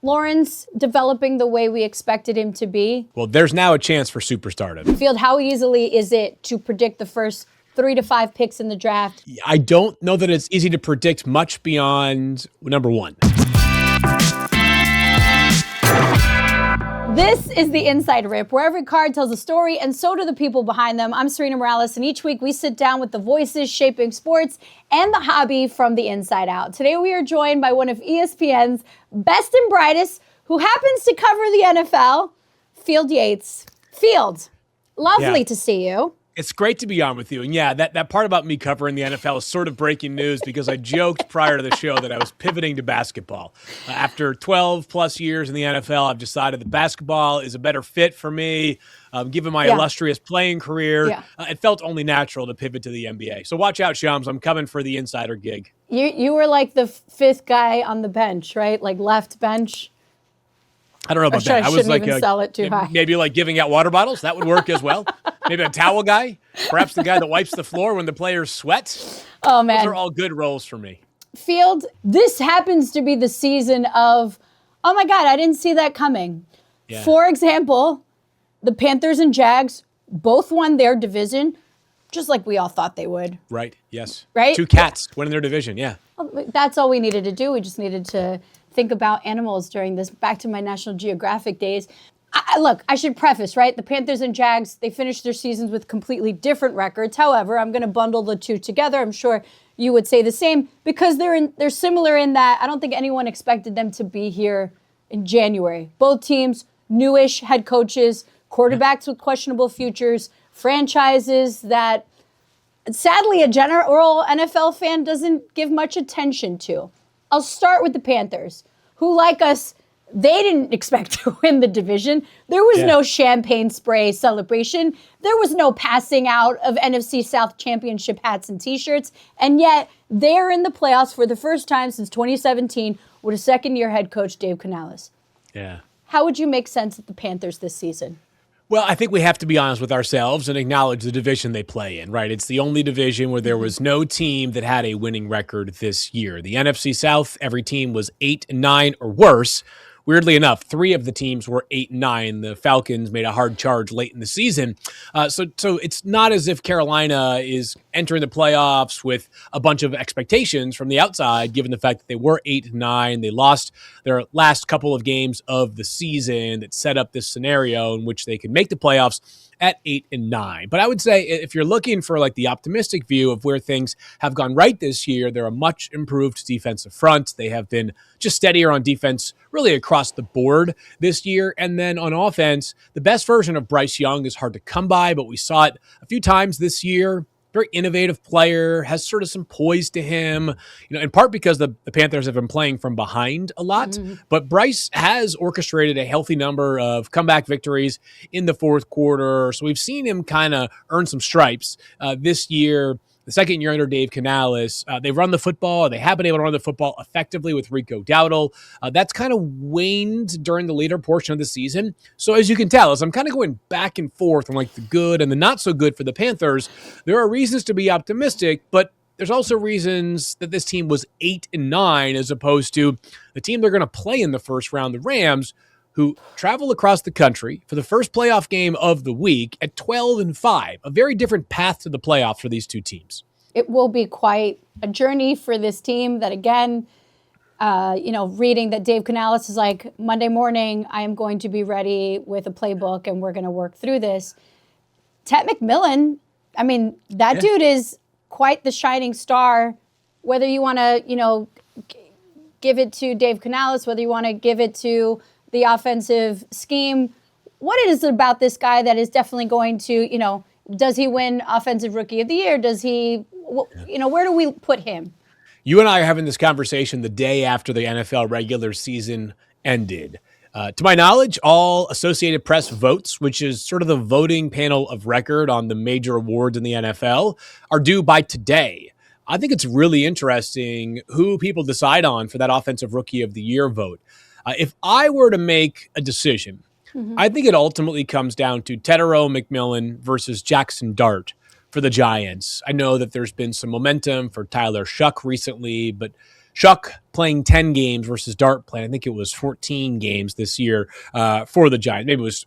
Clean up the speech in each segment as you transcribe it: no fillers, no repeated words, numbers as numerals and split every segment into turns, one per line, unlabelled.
Lawrence developing the way we expected him to be?
Well, there's now a chance for superstardom.
Field, how easily is it to predict the first 3 to 5 picks in the draft?
I don't know that it's easy to predict much beyond number 1.
This is the Inside Rip, where every card tells a story, and so do the people behind them. I'm Sarina Morales, and each week we sit down with the voices shaping sports and the hobby from the inside out. Today we are joined by one of ESPN's best and brightest, who happens to cover the NFL, Field Yates. Field, lovely to see you.
It's great to be on with you. And yeah, that part about me covering the NFL is sort of breaking news because I joked prior to the show that I was pivoting to basketball. After 12 plus years in the NFL, I've decided that basketball is a better fit for me. Given my illustrious playing career, it felt only natural to pivot to the NBA. So watch out, Shams. I'm coming for the insider gig.
You were like the fifth guy on the bench, right? Like left bench.
I don't know about that.
I was like, sell it too high.
Maybe like giving out water bottles. That would work as well. Maybe a towel guy. Perhaps the guy that wipes the floor when the players sweat.
Oh, man.
Those are all good roles for me.
Field, this happens to be the season of, oh my God, I didn't see that coming. Yeah. For example, the Panthers and Jags both won their division, just like we all thought they would.
Right, yes.
Right?
2 cats winning their division, yeah.
Well, that's all we needed to do. We just needed to think about animals during this, back to my National Geographic days. Look, I should preface, right? The Panthers and Jags, they finished their seasons with completely different records. However, I'm going to bundle the two together. I'm sure you would say the same because they're similar in that I don't think anyone expected them to be here in January. Both teams, newish head coaches, quarterbacks with questionable futures, franchises that sadly a general NFL fan doesn't give much attention to. I'll start with the Panthers, who, like us, they didn't expect to win the division. There was no champagne spray celebration. There was no passing out of NFC South championship hats and T-shirts. And yet, they're in the playoffs for the first time since 2017 with a second-year head coach, Dave Canales.
Yeah.
How would you make sense of the Panthers this season?
Well, I think we have to be honest with ourselves and acknowledge the division they play in, right? It's the only division where there was no team that had a winning record this year. The NFC South, every team was 8-9 or worse. Weirdly enough, 3 of the teams were 8-9. The Falcons made a hard charge late in the season. So it's not as if Carolina is entering the playoffs with a bunch of expectations from the outside, given the fact that they were 8-9. They lost their last couple of games of the season that set up this scenario in which they could make the playoffs at 8-9. But I would say if you're looking for like the optimistic view of where things have gone right this year, they're a much improved defensive front. They have been just steadier on defense really across the board this year. And then on offense, the best version of Bryce Young is hard to come by, but we saw it a few times this year. Very innovative player, has sort of some poise to him, in part because the Panthers have been playing from behind a lot. Mm-hmm. But Bryce has orchestrated a healthy number of comeback victories in the fourth quarter. So we've seen him kind of earn some stripes this year. The second year under Dave Canales, they run the football. They have been able to run the football effectively with Rico Dowdle. That's kind of waned during the later portion of the season. So as you can tell, as I'm kind of going back and forth on like the good and the not so good for the Panthers, there are reasons to be optimistic, but there's also reasons that this team was 8-9 as opposed to the team they're going to play in the first round, the Rams, who travel across the country for the first playoff game of the week at 12-5, a very different path to the playoffs for these two teams.
It will be quite a journey for this team that, again, reading that Dave Canales is like, Monday morning, I am going to be ready with a playbook and we're going to work through this. Tet McMillan, that dude is quite the shining star, whether you want to, give it to Dave Canales, whether you want to give it to the offensive scheme. What is it about this guy that is definitely going to, does he win Offensive Rookie of the Year? Does he, where do we put him?
You and I are having this conversation the day after the NFL regular season ended. To my knowledge, all Associated Press votes, which is sort of the voting panel of record on the major awards in the NFL, are due by today. I think it's really interesting who people decide on for that Offensive Rookie of the Year vote. If I were to make a decision, I think it ultimately comes down to Tetairoa McMillan versus Jackson Dart for the Giants. I know that there's been some momentum for Tyler Shuck recently, but Chuck playing 10 games versus Dart playing, I think it was 14 games this year for the Giants. Maybe it was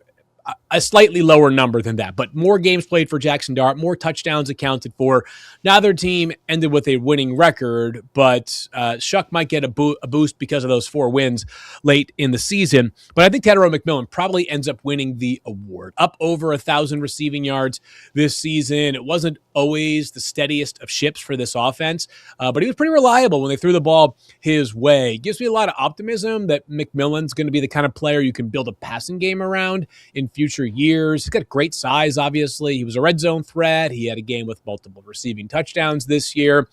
a slightly lower number than that, but more games played for Jackson Dart, more touchdowns accounted for. Now their team ended with a winning record, but Shuck might get a boost because of those 4 wins late in the season. But I think Tetairoa Mcmillan probably ends up winning the award. Up over 1,000 receiving yards this season. It wasn't always the steadiest of ships for this offense, but he was pretty reliable when they threw the ball his way. It gives me a lot of optimism that Mcmillan's going to be the kind of player you can build a passing game around in future years. He's got great size, obviously. He was a red zone threat. He had a game with multiple receiving touchdowns this year.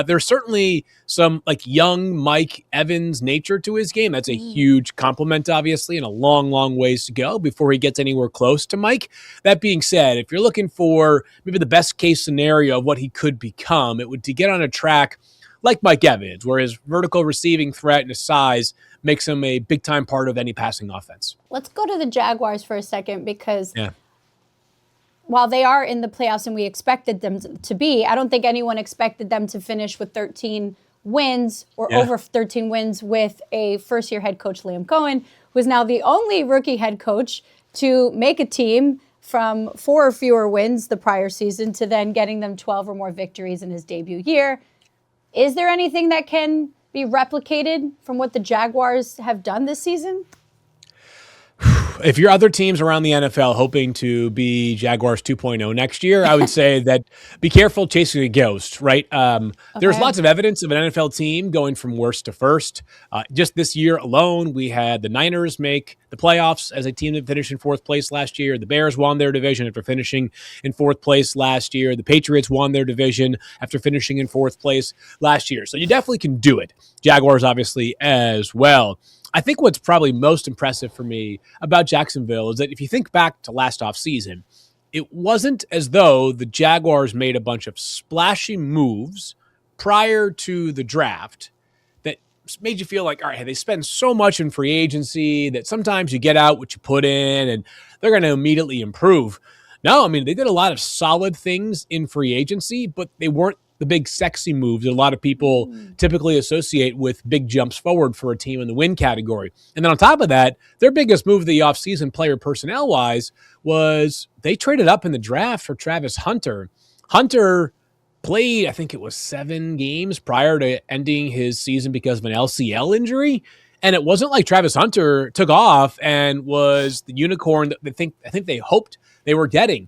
There's certainly some like young Mike Evans nature to his game. That's a huge compliment, obviously, and a long, long ways to go before he gets anywhere close to Mike. That being said, if you're looking for maybe the best case scenario of what he could become, it would to get on a track like Mike Evans, where his vertical receiving threat and his size makes him a big-time part of any passing offense.
Let's go to the Jaguars for a second because while they are in the playoffs and we expected them to be, I don't think anyone expected them to finish with 13 wins or over 13 wins with a first-year head coach, Liam Cohen, who is now the only rookie head coach to make a team from 4 or fewer wins the prior season to then getting them 12 or more victories in his debut year. Is there anything that can be replicated from what the Jaguars have done this season?
If your other teams around the NFL hoping to be Jaguars 2.0 next year, I would say that be careful chasing a ghost, right? There's lots of evidence of an NFL team going from worst to first. Just this year alone, we had the Niners make the playoffs as a team that finished in 4th place last year. The Bears won their division after finishing in 4th place last year. The Patriots won their division after finishing in 4th place last year. So you definitely can do it. Jaguars, obviously, as well. I think what's probably most impressive for me about Jacksonville is that if you think back to last offseason, it wasn't as though the Jaguars made a bunch of splashy moves prior to the draft that made you feel like, all right, they spend so much in free agency that sometimes you get out what you put in and they're going to immediately improve. No, I mean, they did a lot of solid things in free agency, but they weren't the big sexy moves that a lot of people typically associate with big jumps forward for a team in the win category. And then on top of that, their biggest move of the offseason player personnel-wise was they traded up in the draft for Travis Hunter. Hunter played, I think it was 7 games prior to ending his season because of an LCL injury. And it wasn't like Travis Hunter took off and was the unicorn that I think they hoped they were getting.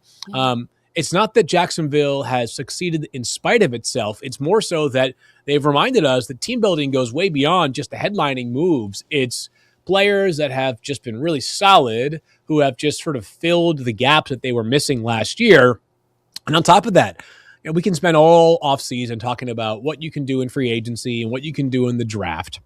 It's not that Jacksonville has succeeded in spite of itself. It's more so that they've reminded us that team building goes way beyond just the headlining moves. It's players that have just been really solid, who have just sort of filled the gaps that they were missing last year. And on top of that, we can spend all offseason talking about what you can do in free agency and what you can do in the draft.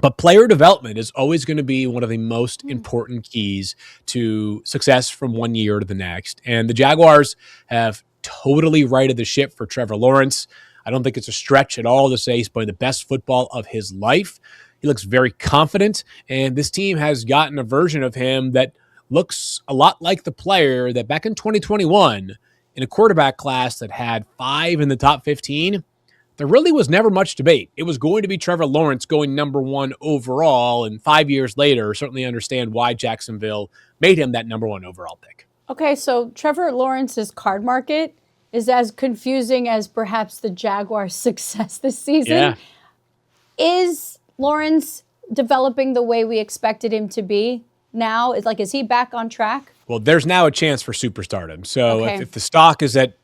But player development is always going to be one of the most important keys to success from one year to the next. And the Jaguars have totally righted the ship for Trevor Lawrence. I don't think it's a stretch at all to say he's playing the best football of his life. He looks very confident, and this team has gotten a version of him that looks a lot like the player that back in 2021, in a quarterback class that had 5 in the top 15, there really was never much debate. It was going to be Trevor Lawrence going number 1 overall, and 5 years later, certainly understand why Jacksonville made him that number 1 overall pick.
Okay, so Trevor Lawrence's card market is as confusing as perhaps the Jaguars' success this season.
Yeah.
Is Lawrence developing the way we expected him to be now? Is he back on track?
Well, there's now a chance for superstardom. So if the stock is at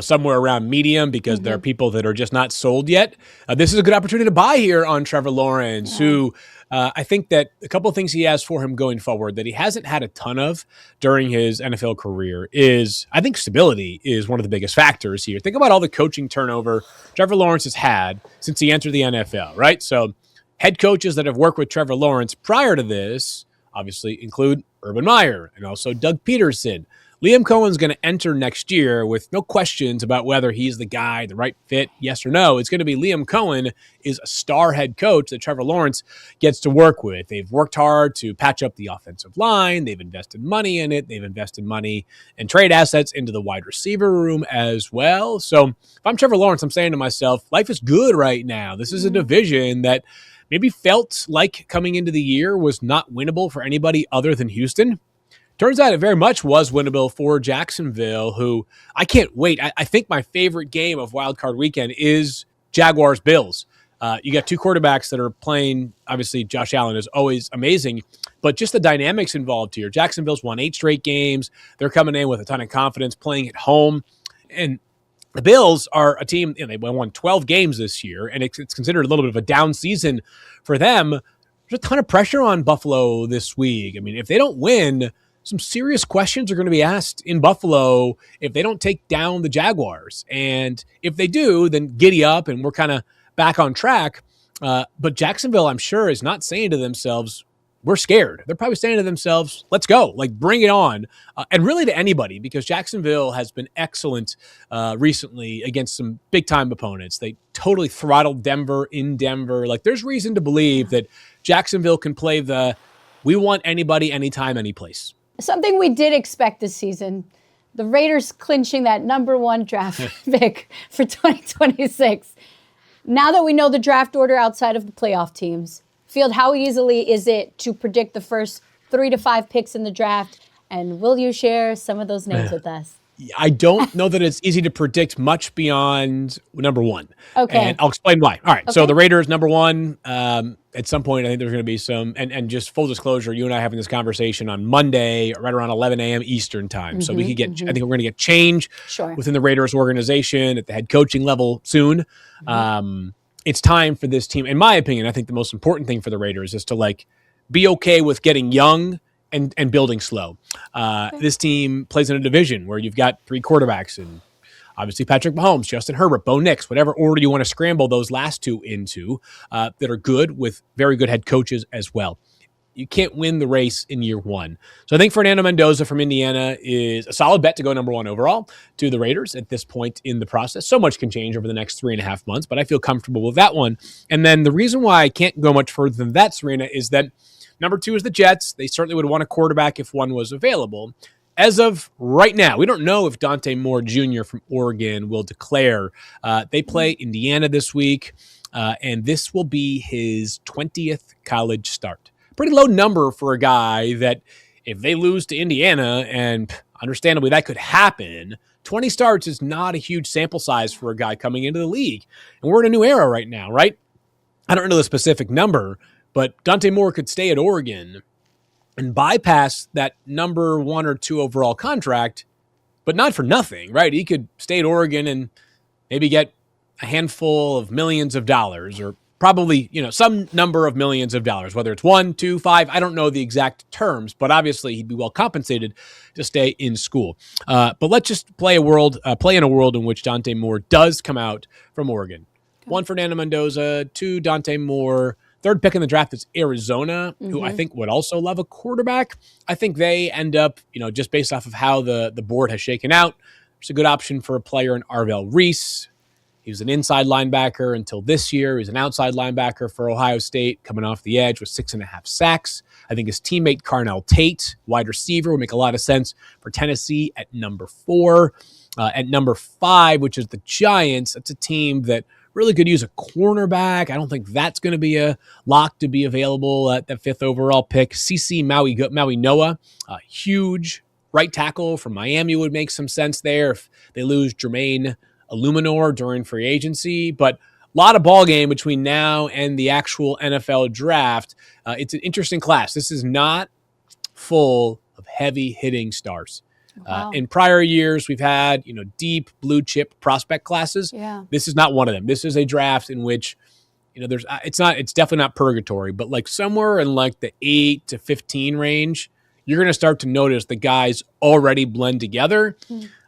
somewhere around medium because there are people that are just not sold yet, this is a good opportunity to buy here on Trevor Lawrence, who I think that a couple of things he has for him going forward that he hasn't had a ton of during his NFL career is, I think stability is one of the biggest factors here. Think about all the coaching turnover Trevor Lawrence has had since he entered the NFL, right? So head coaches that have worked with Trevor Lawrence prior to this obviously include Urban Meyer and also Doug Peterson, Liam Cohen's going to enter next year with no questions about whether he's the guy, the right fit, yes or no. It's going to be Liam Cohen is a star head coach that Trevor Lawrence gets to work with. They've worked hard to patch up the offensive line. They've invested money in it. They've invested money and trade assets into the wide receiver room as well. So if I'm Trevor Lawrence, I'm saying to myself, life is good right now. This is a division that maybe felt like coming into the year was not winnable for anybody other than Houston. Turns out it very much was winnable for Jacksonville, who I can't wait. I think my favorite game of Wild Card Weekend is Jaguars-Bills. You got two quarterbacks that are playing. Obviously, Josh Allen is always amazing, but just the dynamics involved here. Jacksonville's won 8 straight games. They're coming in with a ton of confidence, playing at home. And the Bills are a team, they won 12 games this year, and it's considered a little bit of a down season for them. There's a ton of pressure on Buffalo this week. I mean, if they don't win, some serious questions are going to be asked in Buffalo if they don't take down the Jaguars. And if they do, then giddy up and we're kind of back on track. But Jacksonville, I'm sure, is not saying to themselves, we're scared. They're probably saying to themselves, let's go, like bring it on. And really to anybody, because Jacksonville has been excellent recently against some big time opponents. They totally throttled Denver in Denver. Like there's reason to believe that Jacksonville can play we want anybody, anytime, any place.
Something we did expect this season, the Raiders clinching that number 1 draft pick for 2026. Now that we know the draft order outside of the playoff teams, Field, how easily is it to predict the first 3 to 5 picks in the draft? And will you share some of those names with us?
I don't know that it's easy to predict much beyond number 1.
Okay.
And I'll explain why. All right. Okay. So the Raiders, number 1, at some point, I think there's going to be some, and just full disclosure, you and I having this conversation on Monday, right around 11 a.m. Eastern time. So we could get, I think we're going to get change within the Raiders organization at the head coaching level soon. It's time for this team. In my opinion, I think the most important thing for the Raiders is to be okay with getting young and building slow. This team plays in a division where you've got 3 quarterbacks and obviously Patrick Mahomes, Justin Herbert, Bo Nix, whatever order you want to scramble those last 2 into that are good with very good head coaches as well. You can't win the race in year 1. So I think Fernando Mendoza from Indiana is a solid bet to go number 1 overall to the Raiders at this point in the process. So much can change over the next 3.5 months, but I feel comfortable with that one. And then the reason why I can't go much further than that, Sarina, is that number 2 is the Jets. They certainly would want a quarterback if one was available. As of right now, we don't know if Dante Moore Jr. from Oregon will declare. They play Indiana this week, and this will be his 20th college start. Pretty low number for a guy that if they lose to Indiana, and understandably that could happen, 20 starts is not a huge sample size for a guy coming into the league. And we're in a new era right now, right? I don't know the specific number, but Dante Moore could stay at Oregon and bypass that number 1 or 2 overall contract, but not for nothing, right? He could stay at Oregon and maybe get a handful of millions of dollars, or probably, some number of millions of dollars, whether it's 1, 2, 5, I don't know the exact terms, but obviously he'd be well compensated to stay in school. But let's just play in a world in which Dante Moore does come out from Oregon. Okay. 1, Fernando Mendoza, 2, Dante Moore. 3rd pick in the draft is Arizona, who I think would also love a quarterback. I think they end up, just based off of how the board has shaken out, it's a good option for a player in Arvell Reese. He was an inside linebacker until this year. He's an outside linebacker for Ohio State, coming off the edge with 6.5 sacks. I think his teammate Carnell Tate, wide receiver, would make a lot of sense for Tennessee at number 4. At number 5, which is the Giants, that's a team that really could use a cornerback. I don't think that's going to be a lock to be available at the 5th overall pick. CC Maui Noah, a huge right tackle from Miami, would make some sense there if they lose Jermaine Illuminor during free agency. But a lot of ball game between now and the actual NFL draft. It's an interesting class. This is not full of heavy hitting stars. Wow. In prior years, we've had, deep blue chip prospect classes. Yeah. This is not one of them. This is a draft in which, it's definitely not purgatory, but somewhere in the 8 to 15 range, you're going to start to notice the guys already blend together.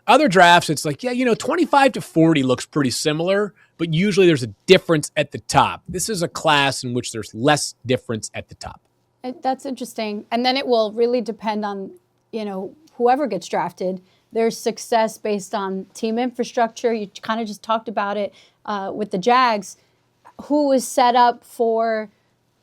Other drafts, it's 25 to 40 looks pretty similar, but usually there's a difference at the top. This is a class in which there's less difference at the top.
That's interesting. And then it will really depend on, whoever gets drafted, there's success based on team infrastructure. You kind of just talked about it with the Jags, who is set up for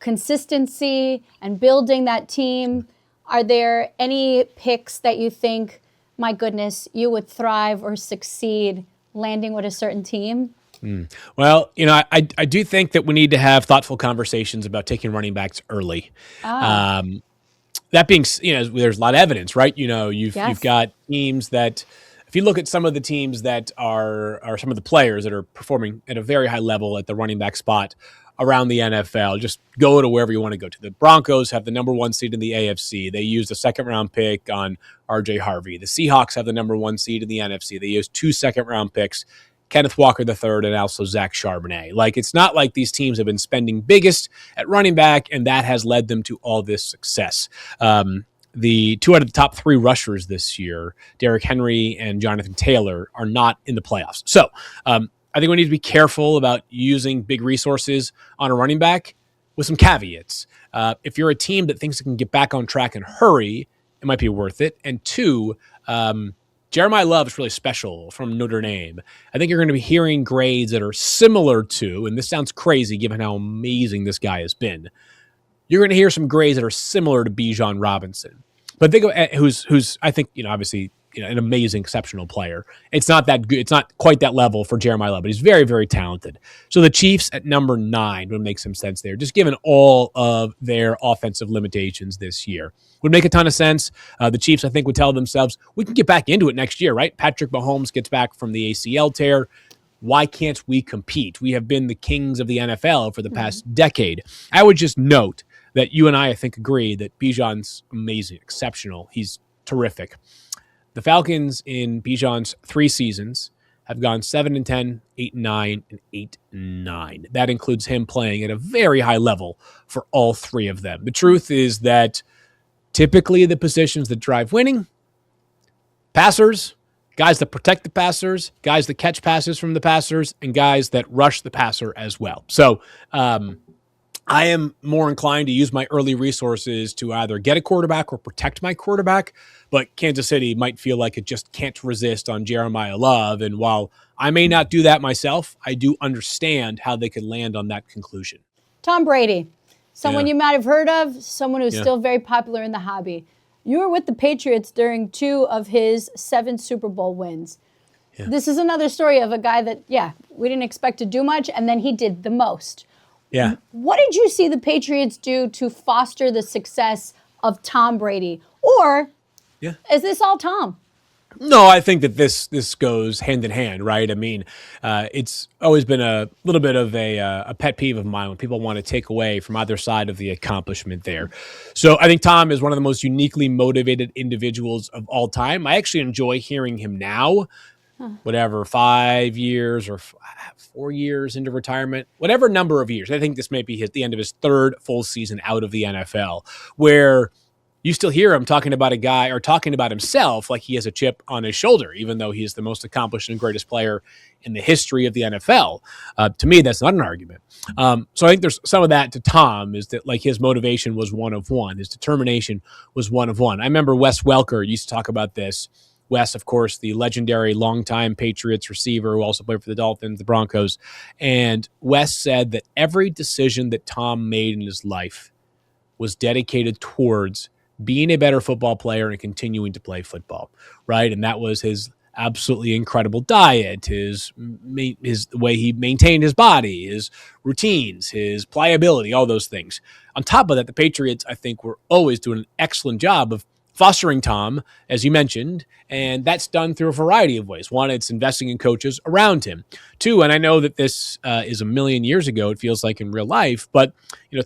consistency and building that team. Are there any picks that you think, my goodness, you would thrive or succeed landing with a certain team?
Well, I do think that we need to have thoughtful conversations about taking running backs early. That being, there's a lot of evidence, right? You've got teams that, if you look at some of the teams that are some of the players that are performing at a very high level at the running back spot around the NFL, just go to wherever you want to go to. The Broncos have the number 1 seed in the AFC. They used a 2nd-round pick on R.J. Harvey. The Seahawks have the number 1 seed in the NFC. They used 2 second-round picks, Kenneth Walker III and also Zach Charbonnet. Like, it's not like these teams have been spending biggest at running back, and that has led them to all this success. The 2 out of the top 3 rushers this year, Derrick Henry and Jonathan Taylor, are not in the playoffs. So I think we need to be careful about using big resources on a running back with some caveats. If you're a team that thinks it can get back on track and hurry, it might be worth it. And 2, Jeremiah Love is really special from Notre Dame. I think you're going to be hearing grades that are similar to, and this sounds crazy given how amazing this guy has been, you're going to hear some grades that are similar to Bijan Robinson. But think of who's I think, obviously, an amazing, exceptional player. It's not that good. It's not quite that level for Jeremiah Love, but he's very, very talented. So the Chiefs at number 9 would make some sense there, just given all of their offensive limitations this year. Would make a ton of sense. The Chiefs, I think, would tell themselves, we can get back into it next year, right? Patrick Mahomes gets back from the ACL tear. Why can't we compete? We have been the kings of the NFL for the past decade. I would just note that you and I think, agree that Bijan's amazing, exceptional. He's terrific. The Falcons in Bijan's 3 seasons have gone 7-10, 8-9, and 8-9. That includes him playing at a very high level for all 3 of them. The truth is that typically the positions that drive winning, passers, guys that protect the passers, guys that catch passes from the passers, and guys that rush the passer as well. So I am more inclined to use my early resources to either get a quarterback or protect my quarterback, but Kansas City might feel like it just can't resist on Jeremiah Love. And while I may not do that myself, I do understand how they could land on that conclusion.
Tom Brady, someone you might have heard of, someone who's still very popular in the hobby. You were with the Patriots during 2 of his 7 Super Bowl wins. Yeah. This is another story of a guy that, we didn't expect to do much, and then he did the most.
Yeah.
What did you see the Patriots do to foster the success of Tom Brady? Or is this all Tom?
No, I think that this goes hand in hand, right? I mean, it's always been a little bit of a pet peeve of mine when people want to take away from either side of the accomplishment there. So I think Tom is one of the most uniquely motivated individuals of all time. I actually enjoy hearing him now, whatever, 5 years or 4 years into retirement, whatever number of years. I think this may be the end of his 3rd full season out of the NFL, where you still hear him talking about a guy or talking about himself like he has a chip on his shoulder, even though he is the most accomplished and greatest player in the history of the NFL. To me, that's not an argument. So I think there's some of that to Tom, is that like his motivation was one of one. His determination was one of one. I remember Wes Welker used to talk about this. Wes, of course, the legendary longtime Patriots receiver who also played for the Dolphins, the Broncos. And Wes said that every decision that Tom made in his life was dedicated towards being a better football player and continuing to play football, right? And that was his absolutely incredible diet, his way he maintained his body, his routines, his pliability, all those things. On top of that, the Patriots, I think, were always doing an excellent job of fostering Tom, as you mentioned, and that's done through a variety of ways. One, it's investing in coaches around him. 2, and I know that this is a million years ago, it feels like in real life, but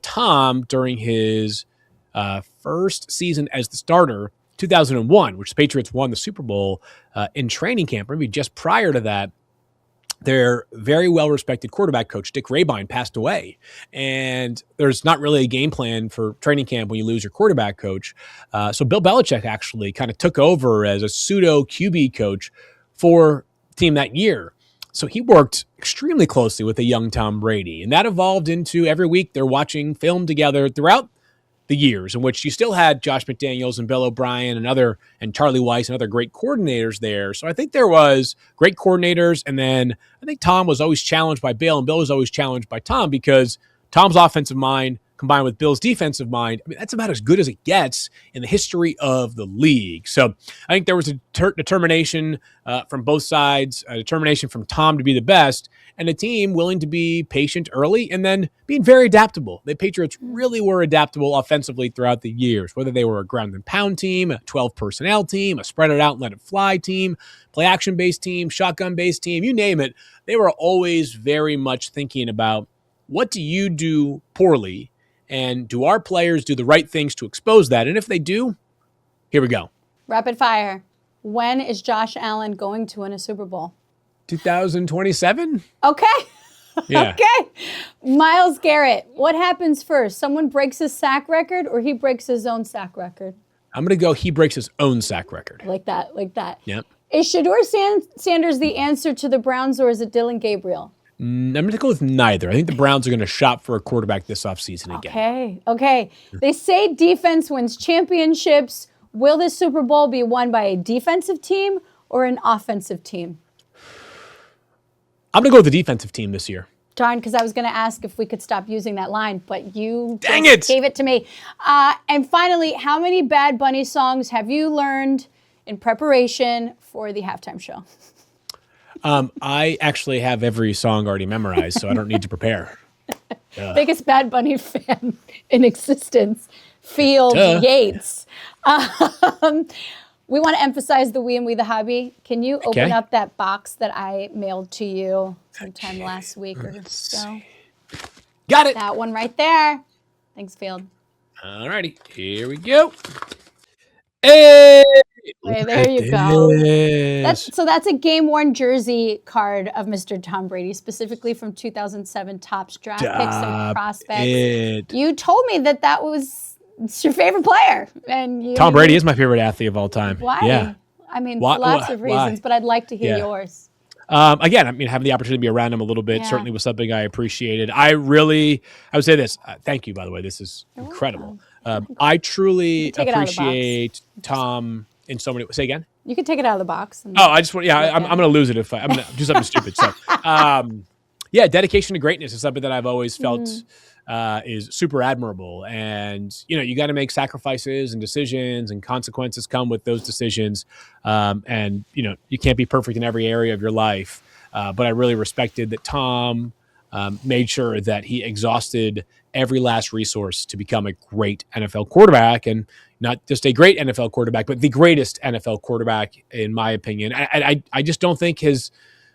Tom, during his first season as the starter, 2001, which the Patriots won the Super Bowl in training camp, maybe just prior to that, their very well-respected quarterback coach, Dick Rabine, passed away. And there's not really a game plan for training camp when you lose your quarterback coach. So Bill Belichick actually kind of took over as a pseudo QB coach for the team that year. So he worked extremely closely with a young Tom Brady. And that evolved into every week they're watching film together throughout the years in which you still had Josh McDaniels and Bill O'Brien and Charlie Weiss and other great coordinators there. So I think there was great coordinators. And then I think Tom was always challenged by Bill and Bill was always challenged by Tom because Tom's offensive mind combined with Bill's defensive mind, I mean, that's about as good as it gets in the history of the league. So I think there was a determination from both sides, a determination from Tom to be the best, and a team willing to be patient early and then being very adaptable. The Patriots really were adaptable offensively throughout the years, whether they were a ground and pound team, a 12 personnel team, a spread it out and let it fly team, play action based team, shotgun based team, you name it. They were always very much thinking about what do you do poorly and do our players do the right things to expose that? And if they do, here we go.
Rapid fire. When is Josh Allen going to win a Super Bowl?
2027?
Okay.
Yeah.
Okay. Myles Garrett, what happens first? Someone breaks his sack record or he breaks his own sack record?
I'm going to go he breaks his own sack record.
Like that.
Yep.
Is Shedeur Sanders the answer to the Browns or is it Dylan Gabriel?
I'm going to go with neither. I think the Browns are going to shop for a quarterback this offseason again.
Okay. They say defense wins championships. Will this Super Bowl be won by a defensive team or an offensive team?
I'm going to go with the defensive team this year.
Darn, because I was going to ask if we could stop using that line, but you
Dang it!
Gave it to me. And finally, how many Bad Bunny songs have you learned in preparation for the halftime show?
I actually have every song already memorized, so I don't need to prepare.
Biggest Bad Bunny fan in existence, Field Yates. We want to emphasize the We and We the Hobby. Can you open up that box that I mailed to you sometime last week or so?
Got it.
That one right there. Thanks, Field.
All righty. Here we go. Hey,
there you go. So that's a game-worn jersey card of Mr. Tom Brady, specifically from 2007 Topps draft picks and prospects. You told me that was your favorite player. And
Tom Brady is my favorite athlete of all time.
Why?
Yeah.
I mean, for lots of reasons, but I'd like to hear yours.
Again, I mean, having the opportunity to be around him a little bit certainly was something I appreciated. I would say this. Thank you, by the way. This is incredible. I truly appreciate Tom in so many ways. Say again?
You can take it out of the box.
I just want, I'm going to lose it if I'm going to do something stupid. So, dedication to greatness is something that I've always felt is super admirable. And, you got to make sacrifices and decisions and consequences come with those decisions. And, you can't be perfect in every area of your life. But I really respected that Tom made sure that he exhausted every last resource to become a great NFL quarterback, and not just a great NFL quarterback, but the greatest NFL quarterback, in my opinion. I just don't think his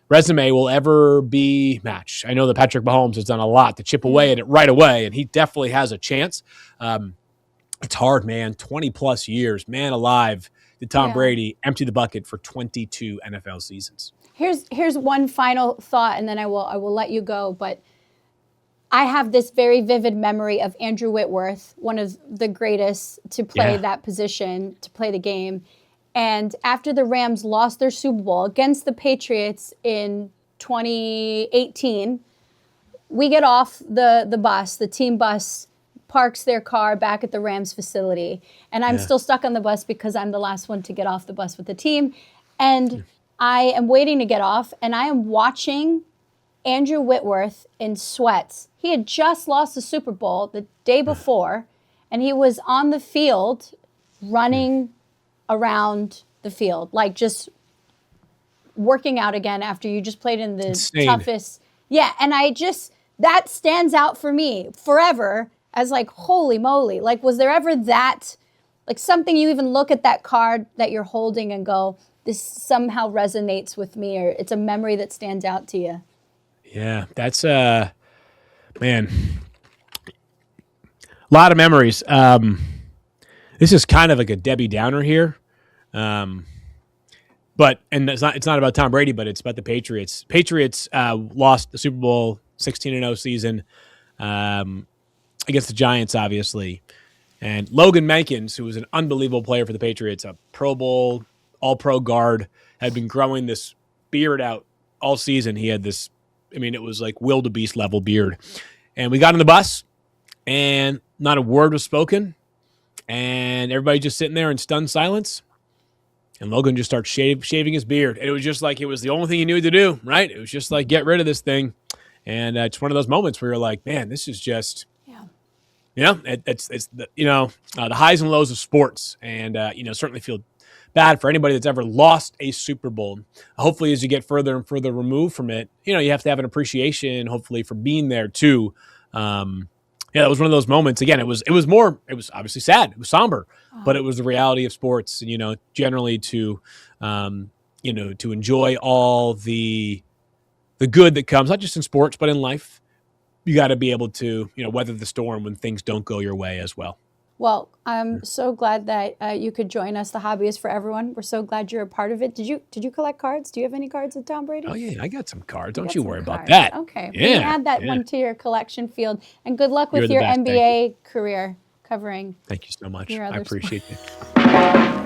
resume will ever be matched. I know that Patrick Mahomes has done a lot to chip away at it right away, and he definitely has a chance. It's hard, man. 20-plus years. Man alive, did Tom Brady empty the bucket for 22 NFL seasons.
Here's one final thought, and then I will let you go, but I have this very vivid memory of Andrew Whitworth, one of the greatest to play that position, to play the game. And after the Rams lost their Super Bowl against the Patriots in 2018, we get off the bus, the team bus parks their car back at the Rams facility. And I'm still stuck on the bus because I'm the last one to get off the bus with the team. And I am waiting to get off, and I am watching Andrew Whitworth in sweats. He had just lost the Super Bowl the day before, and he was on the field running around the field, like just working out again after you just played in the toughest. Yeah, and that stands out for me forever as like, holy moly. Like, was there ever that, like something you even look at that card that you're holding and go, this somehow resonates with me, or it's a memory that stands out to you?
Yeah, that's man, a lot of memories. This is kind of like a Debbie Downer here, but it's not about Tom Brady, but it's about the Patriots. Patriots lost the Super Bowl 16-0 season against the Giants, obviously, and Logan Mankins, who was an unbelievable player for the Patriots, a Pro Bowl, All-Pro guard, had been growing this beard out all season. He had this. I mean, it was like wildebeest level beard. And we got on the bus, and not a word was spoken. And everybody just sitting there in stunned silence. And Logan just starts shaving his beard. And it was just like it was the only thing he knew to do, right? It was just like, get rid of this thing. And it's one of those moments where you're like, man, this is just, it's the, the highs and lows of sports. And, certainly feel bad for anybody that's ever lost a Super Bowl. Hopefully, as you get further and further removed from it, you have to have an appreciation, hopefully, for being there too. That was one of those moments. Again, it was obviously sad. It was somber, but it was the reality of sports. And, generally to enjoy all the good that comes, not just in sports, but in life, you got to be able to, weather the storm when things don't go your way as well.
Well, I'm so glad that you could join us. The Hobby is for everyone. We're so glad you're a part of it. Did you collect cards? Do you have any cards with Tom Brady?
Oh yeah, I got some cards. Don't you worry about that.
Okay,
yeah,
you can add that one to your collection field. And good luck with your NBA career covering.
Thank you so much. I appreciate it.